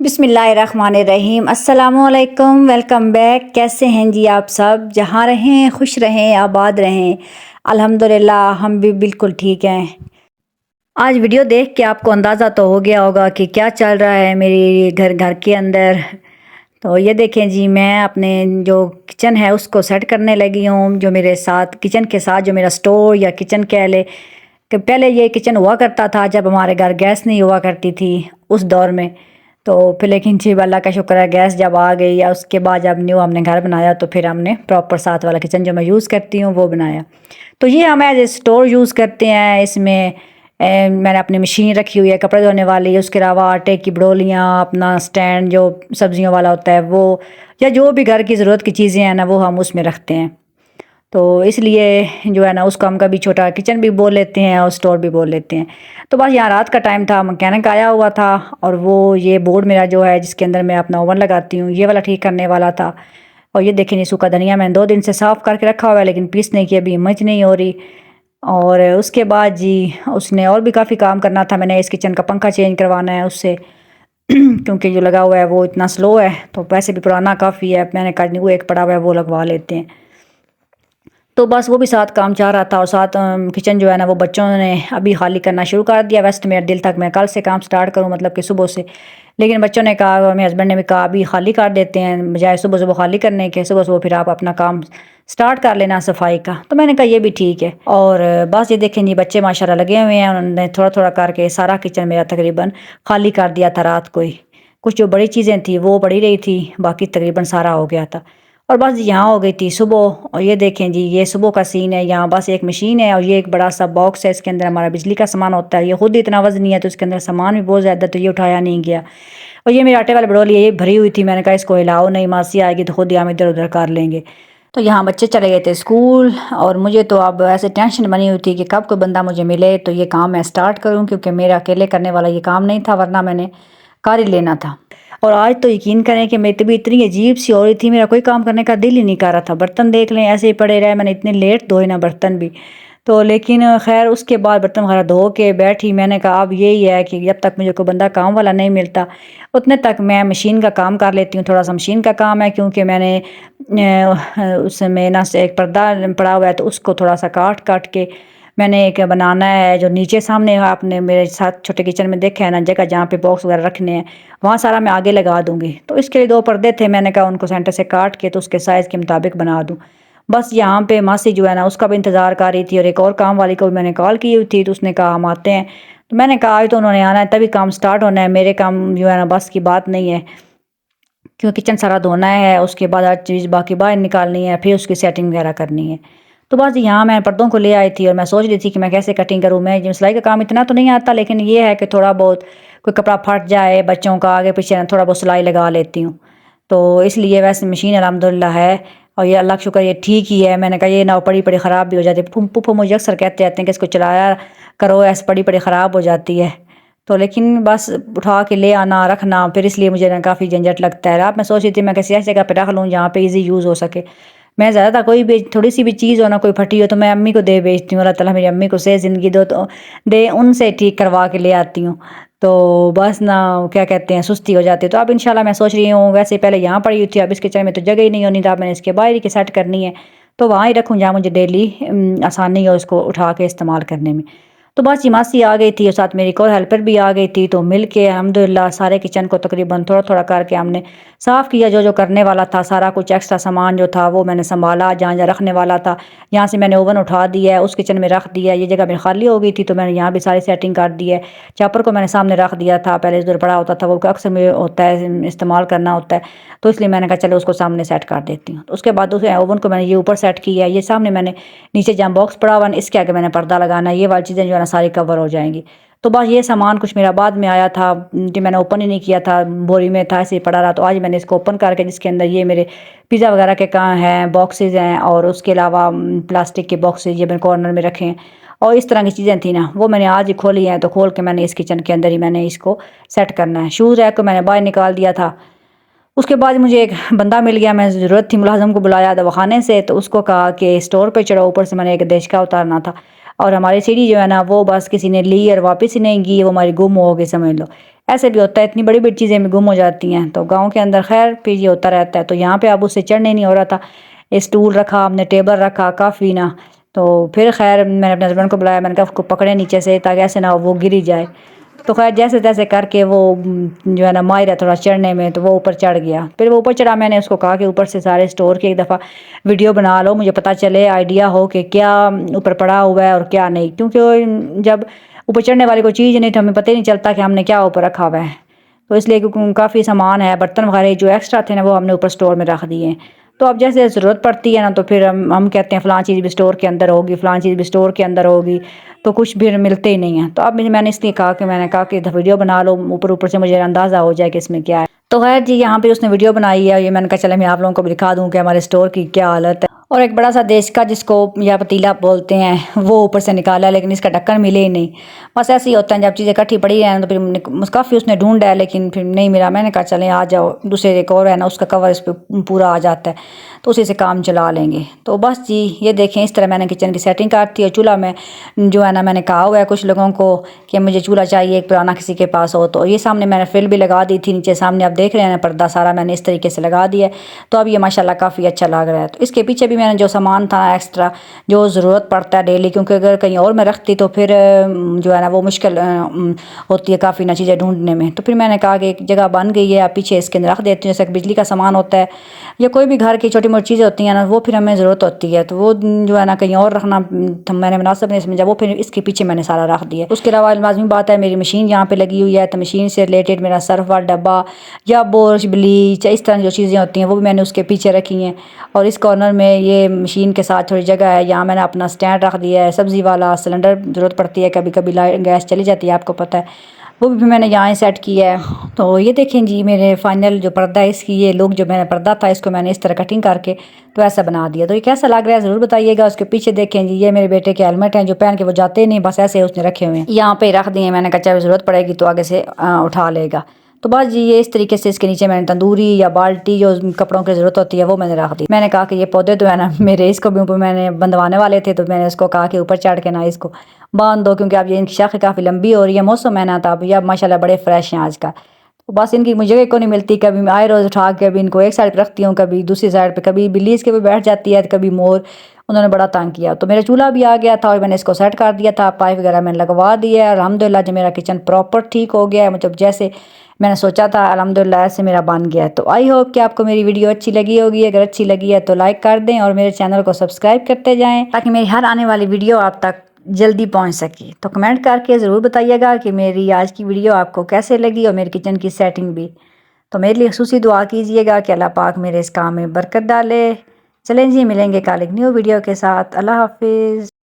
बिस्मिल्लाहिर्रहमानिर्रहीम अस्सलामुअलैकुम। Welcome back. कैसे हैं जी आप सब? जहाँ रहें खुश रहें, आबाद रहें। अल्हम्दुलिल्लाह हम भी बिल्कुल ठीक हैं। आज वीडियो देख के आपको अंदाज़ा तो हो गया होगा कि क्या चल रहा है मेरी घर के अंदर। तो ये देखें जी, मैं अपने जो किचन है उसको सेट करने लगी हूँ। जो मेरे साथ किचन के साथ जो मेरा स्टोर या किचन कह ले कि पहले ये किचन हुआ करता था जब हमारे घर गैस नहीं हुआ करती थी उस दौर में। तो फिर लेकिन जी अल्लाह का शुक्र है, गैस जब आ गई या उसके बाद जब न्यू हमने घर बनाया तो फिर हमने प्रॉपर साथ वाला किचन जो मैं यूज़ करती हूँ वो बनाया। तो ये हम एज ए स्टोर यूज़ करते हैं। इसमें मैंने अपनी मशीन रखी हुई है कपड़े धोने वाली, उसके अलावा आटे की बड़ोलियाँ, अपना स्टैंड जो सब्जियों वाला होता है वो, या जो भी घर की ज़रूरत की चीज़ें हैं ना वो हम उसमें रखते हैं। तो इसलिए जो है ना उसको हम कभी छोटा किचन भी बोल लेते हैं और स्टोर भी बोल लेते हैं। तो बस यहाँ रात का टाइम था, मैकेनिक आया हुआ था और वो ये बोर्ड मेरा जो है जिसके अंदर मैं अपना ओवन लगाती हूँ ये वाला ठीक करने वाला था। और ये देखें, सूखा धनिया मैंने 2 दिन से साफ़ करके रखा हुआ है लेकिन पीसने की अभी हिम्मत नहीं हो रही। और उसके बाद जी उसने और भी काफ़ी काम करना था। मैंने इस किचन का पंखा चेंज करवाना है उससे क्योंकि जो लगा हुआ है वो इतना स्लो है, तो वैसे भी पुराना काफ़ी है। मैंने कहा वो एक पड़ा हुआ है वो लगवा लेते हैं। तो बस वो भी साथ काम चाह रहा था और साथ किचन जो है ना वो बच्चों ने अभी खाली करना शुरू कर दिया। वैसे तो मेरा दिल था कि मैं कल से काम स्टार्ट करूं, मतलब कि सुबह से, लेकिन बच्चों ने कहा और मेरे हस्बैंड ने भी कहा अभी खाली कर देते हैं, बजाय सुबह सुबह खाली करने के सुबह सुबह फिर आप अपना काम स्टार्ट कर लेना सफाई का। तो मैंने कहा ये भी ठीक है। और बस ये देखें जी, बच्चे माशाल्लाह लगे हुए हैं। उन्होंने थोड़ा थोड़ा करके सारा किचन मेरा तकरीबन खाली कर दिया था रात को ही। कुछ जो बड़ी चीज़ें थी वो पड़ी रही थी, बाकी तकरीबन सारा हो गया था। और बस यहाँ हो गई थी सुबह। और ये देखें जी, ये सुबह का सीन है। यहाँ बस एक मशीन है और ये एक बड़ा सा बॉक्स है, इसके अंदर हमारा बिजली का सामान होता है। ये खुद इतना वजनी है तो इसके अंदर सामान भी बहुत ज़्यादा, तो ये उठाया नहीं गया। और ये मेरे आटे वाले बड़ोली ये भरी हुई थी। मैंने कहा इसको हिलाओ नहीं, मासी आएगी तो खुद ही हम इधर उधर कर लेंगे। तो यहाँ बच्चे चले गए थे स्कूल और मुझे तो अब ऐसे टेंशन बनी हुई थी कि कब कोई बंदा मुझे मिले तो ये काम मैं स्टार्ट करूँ, क्योंकि मेरा अकेले करने वाला ये काम नहीं था, वरना मैंने कर ही लेना था। और आज तो यकीन करें कि मेरी तबीयत इतनी अजीब सी हो रही थी, मेरा कोई काम करने का दिल ही नहीं कर रहा था। बर्तन देख लें ऐसे ही पड़े रहे, मैंने इतने लेट धोए ना बर्तन भी। तो लेकिन खैर उसके बाद बर्तन वगैरह धो के बैठी। मैंने कहा अब यही है कि जब तक मुझे कोई बंदा काम वाला नहीं मिलता उतने तक मैं मशीन का काम कर लेती हूँ। थोड़ा सा मशीन का काम है क्योंकि मैंने उसमें ना से एक पर्दा पड़ा हुआ है तो उसको थोड़ा सा काट काट के मैंने एक बनाना है। जो नीचे सामने आपने मेरे साथ छोटे किचन में देखा है ना जगह जहाँ पे बॉक्स वगैरह रखने हैं, वहाँ सारा मैं आगे लगा दूँगी। तो इसके लिए 2 पर्दे थे, मैंने कहा उनको सेंटर से काट के तो उसके साइज़ के मुताबिक बना दूँ। बस यहाँ पे मासी जो है ना उसका भी इंतज़ार कर रही थी और एक और काम वाली को भी मैंने कॉल की हुई थी, तो उसने कहा हम आते हैं। तो मैंने कहा आज तो उन्होंने आना है तभी काम स्टार्ट होना है, मेरे काम जो है ना बस की बात नहीं है, क्योंकि किचन सारा धोना है, उसके बाद हर चीज़ बाकी बाहर निकालनी है, फिर उसकी सेटिंग वगैरह करनी है। तो बस यहाँ मैं पर्दों को ले आई थी और मैं सोच रही थी कि मैं कैसे कटिंग करूँ। मैं जो सिलाई का काम इतना तो नहीं आता, लेकिन ये है कि थोड़ा बहुत कोई कपड़ा फट जाए बच्चों का आगे पीछे थोड़ा बहुत सिलाई लगा लेती हूँ। तो इसलिए वैसे मशीन अल्हम्दुलिल्लाह है और ये अल्लाह का शुक्र ये ठीक ही है। मैंने कहा ये ना पड़ी पड़ी ख़राब भी हो जाती है। फूफो मुझे अक्सर कहते रहते हैं कि इसको चलाया करो, ऐसे पड़ी पड़ी ख़राब हो जाती है। तो लेकिन बस उठा के ले आना रखना, फिर इसलिए मुझे ना काफ़ी झंझट लगता है। रात मैं सोच रही थी मैं किसी ऐसी जगह पे रख लूँ जहाँ पे ईज़ी यूज़ हो सके। मैं ज़्यादातर कोई भी थोड़ी सी भी चीज़ हो ना कोई फटी हो तो मैं अम्मी को दे भेजती हूँ। अल्लाह ताला मेरी अम्मी को सेहत ज़िंदगी दो तो दे, उनसे ठीक करवा के ले आती हूँ। तो बस ना क्या कहते हैं सुस्ती हो जाती है। तो अब इंशाल्लाह मैं सोच रही हूँ, वैसे पहले यहाँ पड़ी हुई थी, अब इसके किचन में तो जगह ही नहीं होनी, तो अब मैंने इसके बाहर ही की सेट करनी है। तो वहाँ ही रखूँ जहाँ मुझे डेली आसानी हो इसको उठा के इस्तेमाल करने में। तो बस ये मासी आ गई थी और साथ मेरी एक और हेल्पर भी आ गई थी। तो मिल के अल्हम्दुलिल्लाह सारे किचन को तकरीबन थोड़ा थोड़ा करके हमने साफ़ किया। जो जो करने वाला था सारा कुछ एक्स्ट्रा सामान जो था वो मैंने संभाला। जहाँ जहाँ रखने वाला था यहाँ से मैंने ओवन उठा दिया है, उस किचन में रख दिया। ये जगह मेरी खाली हो गई थी तो मैंने यहाँ भी सारी सेटिंग कर दी है। चॉपर को मैंने सामने रख दिया था, पहले इधर पड़ा होता था वो अक्सर में होता है इस्तेमाल करना होता है, तो इसलिए मैंने कहा चलो उसको सामने सेट कर देती हूँ। तो उसके बाद उस ओवन को मैंने ये ऊपर सेट किया है। ये सामने मैंने नीचे जहाँ बॉक्स पड़ा हुआ इसके आगे मैंने पर्दा लगाना है। ये वाली चीज़ें जो है ना सारी कवर हो जाएंगी। तो बस ये सामान कुछ मेरा बाद में आया था कि मैंने ओपन ही नहीं किया था, बोरी में था ऐसे ही पड़ा रहा। तो आज मैंने इसको ओपन करके जिसके अंदर ये मेरे पिज़्ज़ा वगैरह के कहाँ हैं बॉक्सेस हैं और उसके अलावा प्लास्टिक के बॉक्सेस ये मैंने कॉर्नर में रखे हैं और इस तरह की चीज़ें थी ना वो मैंने आज ही खोली हैं। तो खोल के मैंने इस किचन के अंदर ही मैंने इसको सेट करना है। शूज़ रैक को मैंने बाहर निकाल दिया था। उसके बाद मुझे एक बंदा मिल गया, मैं ज़रूरत थी मुलाज़िम को बुलाया दवाखाने से, तो उसको कहा कि स्टोर पे चढ़ो, ऊपर से मैंने एक देशका उतारना था। और हमारी सीढ़ी जो है ना वो बस किसी ने ली और वापस ही नहीं की, वो हमारी गुम हो गई समझ लो। ऐसे भी होता है, इतनी बड़ी बड़ी चीज़ें भी गुम हो जाती हैं। तो गाँव के अंदर खैर फिर ये होता रहता है। तो यहाँ पे अब उससे चढ़ने नहीं हो रहा था, स्टूल रखा हमने, टेबल रखा काफ़ी ना। तो फिर खैर मैंने अपने हस्बैंड को बुलाया, मैंने कहा उसको पकड़े नीचे से ताकि ऐसे ना वो गिर ही जाए। तो खैर जैसे तैसे करके वो जो है ना माहिर है थोड़ा चढ़ने में, तो वो ऊपर चढ़ गया। फिर वो ऊपर चढ़ा, मैंने उसको कहा कि ऊपर से सारे स्टोर की एक दफ़ा वीडियो बना लो, मुझे पता चले, आइडिया हो कि क्या ऊपर पड़ा हुआ है और क्या नहीं, क्योंकि जब ऊपर चढ़ने वाली कोई चीज़ नहीं तो हमें पता ही नहीं चलता कि हमने क्या ऊपर रखा हुआ है। तो इसलिए क्योंकि काफ़ी सामान है, बर्तन वगैरह जो एक्स्ट्रा थे ना वो हमने ऊपर स्टोर में रख दिए। तो अब जैसे ज़रूरत पड़ती है ना तो फिर हम कहते हैं फ़लाँ चीज़ भी स्टोर के अंदर होगी, फ़लाँ चीज़ भी स्टोर के अंदर होगी, तो कुछ भी मिलते ही नहीं है। तो अब मैंने इसलिए कहा कि वीडियो बना लो, ऊपर ऊपर से मुझे अंदाज़ा हो जाए कि इसमें क्या है। तो खैर जी यहाँ पे उसने वीडियो बनाई है, ये मैंने कहा चले मैं आप लोगों को भी दिखा दूँ कि हमारे स्टोर की क्या हालत है। और एक बड़ा सा देश का जिसको या पतीला बोलते हैं वो ऊपर से निकाला, लेकिन इसका ढक्कन मिले ही नहीं। बस ऐसे ही होता है, जब चीज़ें इकट्ठी पड़ी हैं तो फिर काफ़ी उसने ढूंढा है लेकिन फिर नहीं मिला। मैंने कहा चलें आ जाओ, दूसरे एक और है ना उसका कवर इस पर पूरा आ जाता है तो उसी से काम चला लेंगे। तो बस जी ये देखें, इस तरह मैंने किचन की सेटिंग कर दी है। चूल्हा में जो है ना मैंने कहा हुआ है कुछ लोगों को कि मुझे चूल्हा चाहिए एक पुराना किसी के पास हो, तो ये सामने मैंने फिल भी लगा दी थी, नीचे सामने आप देख रहे हैं पर्दा सारा मैंने इस तरीके से लगा दिया है। तो अब ये माशाल्लाह काफ़ी अच्छा लग रहा है। तो इसके पीछे भी मैंने जो सामान था एक्स्ट्रा जो ज़रूरत पड़ता है डेली, क्योंकि अगर कहीं और मैं रखती तो फिर जो है ना वो मुश्किल होती है काफ़ी ना चीज़ें ढूंढने में। तो फिर मैंने कहा कि एक जगह बन गई है, आप पीछे इसके अंदर रख देती हूँ। जैसे बिजली का सामान होता है या कोई भी घर की छोटी मोटी चीज़ें होती हैं ना, वो फिर हमें ज़रूरत होती है तो वो जो है ना कहीं और रखना मैंने मुनासिब नहीं समझा, वो फिर इसके पीछे मैंने सारा रख दिया। उसके अलावा लाजमी बात है मेरी मशीन यहाँ पे लगी हुई है, तो मशीन से रिलेटेड मेरा सर्फ वाला डब्बा या बुरश ब्लीच इस तरह जो चीज़ें होती हैं वो भी मैंने उसके पीछे रखी हैं। और इस कॉर्नर में ये मशीन के साथ थोड़ी जगह है, यहाँ मैंने अपना स्टैंड रख दिया है। सब्ज़ी वाला सिलेंडर ज़रूरत पड़ती है, कभी कभी लाइट गैस चली जाती है आपको पता है, वो भी मैंने यहाँ सेट किया है। तो ये देखें जी मेरे फाइनल जो पर्दा है इसकी, ये लोग जो मैंने पर्दा था इसको मैंने इस तरह कटिंग करके तो ऐसा बना दिया। तो ये कैसा लग रहा है ज़रूर बताइएगा। उसके पीछे देखें जी ये मेरे बेटे के हेलमेट हैं जो पहन के वो जाते नहीं, बस ऐसे उसने रखे हुए हैं, यहाँ पे रख दिए। मैंने कहा चाहे ज़रूरत पड़ेगी तो आगे से उठा लेगा। तो बस जी ये इस तरीके से इसके नीचे मैंने तंदूरी या बाल्टी जो कपड़ों की ज़रूरत होती है वो मैंने रख दी। मैंने कहा कि ये पौधे तो है ना मेरे, इसको भी ऊपर मैंने बंधवाने वाले थे तो मैंने उसको कहा कि ऊपर चढ़ के ना इसको बांध दो, क्योंकि अब ये इनकी शाखें काफ़ी लंबी हो रही है, मौसम है ना तो अब ये माशाल्लाह बड़े फ्रेश हैं आज का। तो बस इनकी मुझे जगह को नहीं मिलती, कभी मैं आए रोज़ उठा के कभी इनको एक साइड पर रखती हूँ, कभी दूसरी साइड पर, कभी बिल्ली इसके पे बैठ जाती है, कभी मोर, उन्होंने बड़ा तंग किया। तो मेरा चूल्हा भी आ गया था और मैंने इसको सेट कर दिया था, पाइप वगैरह मैंने लगवा दिया है। अल्हम्दुलिल्लाह जो मेरा किचन प्रॉपर ठीक हो गया है, मतलब जैसे मैंने सोचा था अल्हम्दुलिल्लाह ऐसे मेरा बन गया है। तो आई होप कि आपको मेरी वीडियो अच्छी लगी होगी। अगर अच्छी लगी है तो लाइक कर दें और मेरे चैनल को सब्सक्राइब करते जाएं ताकि मेरी हर आने वाली वीडियो आप तक जल्दी पहुंच सके। तो कमेंट करके ज़रूर बताइएगा कि मेरी आज की वीडियो आपको कैसे लगी और मेरी किचन की सेटिंग भी। तो मेरे लिए खुसूसी दुआ कीजिएगा कि अल्लाह पाक मेरे इस काम में बरकत डाले। चलें जी मिलेंगे कल एक न्यू वीडियो के साथ। अल्लाह हाफिज़।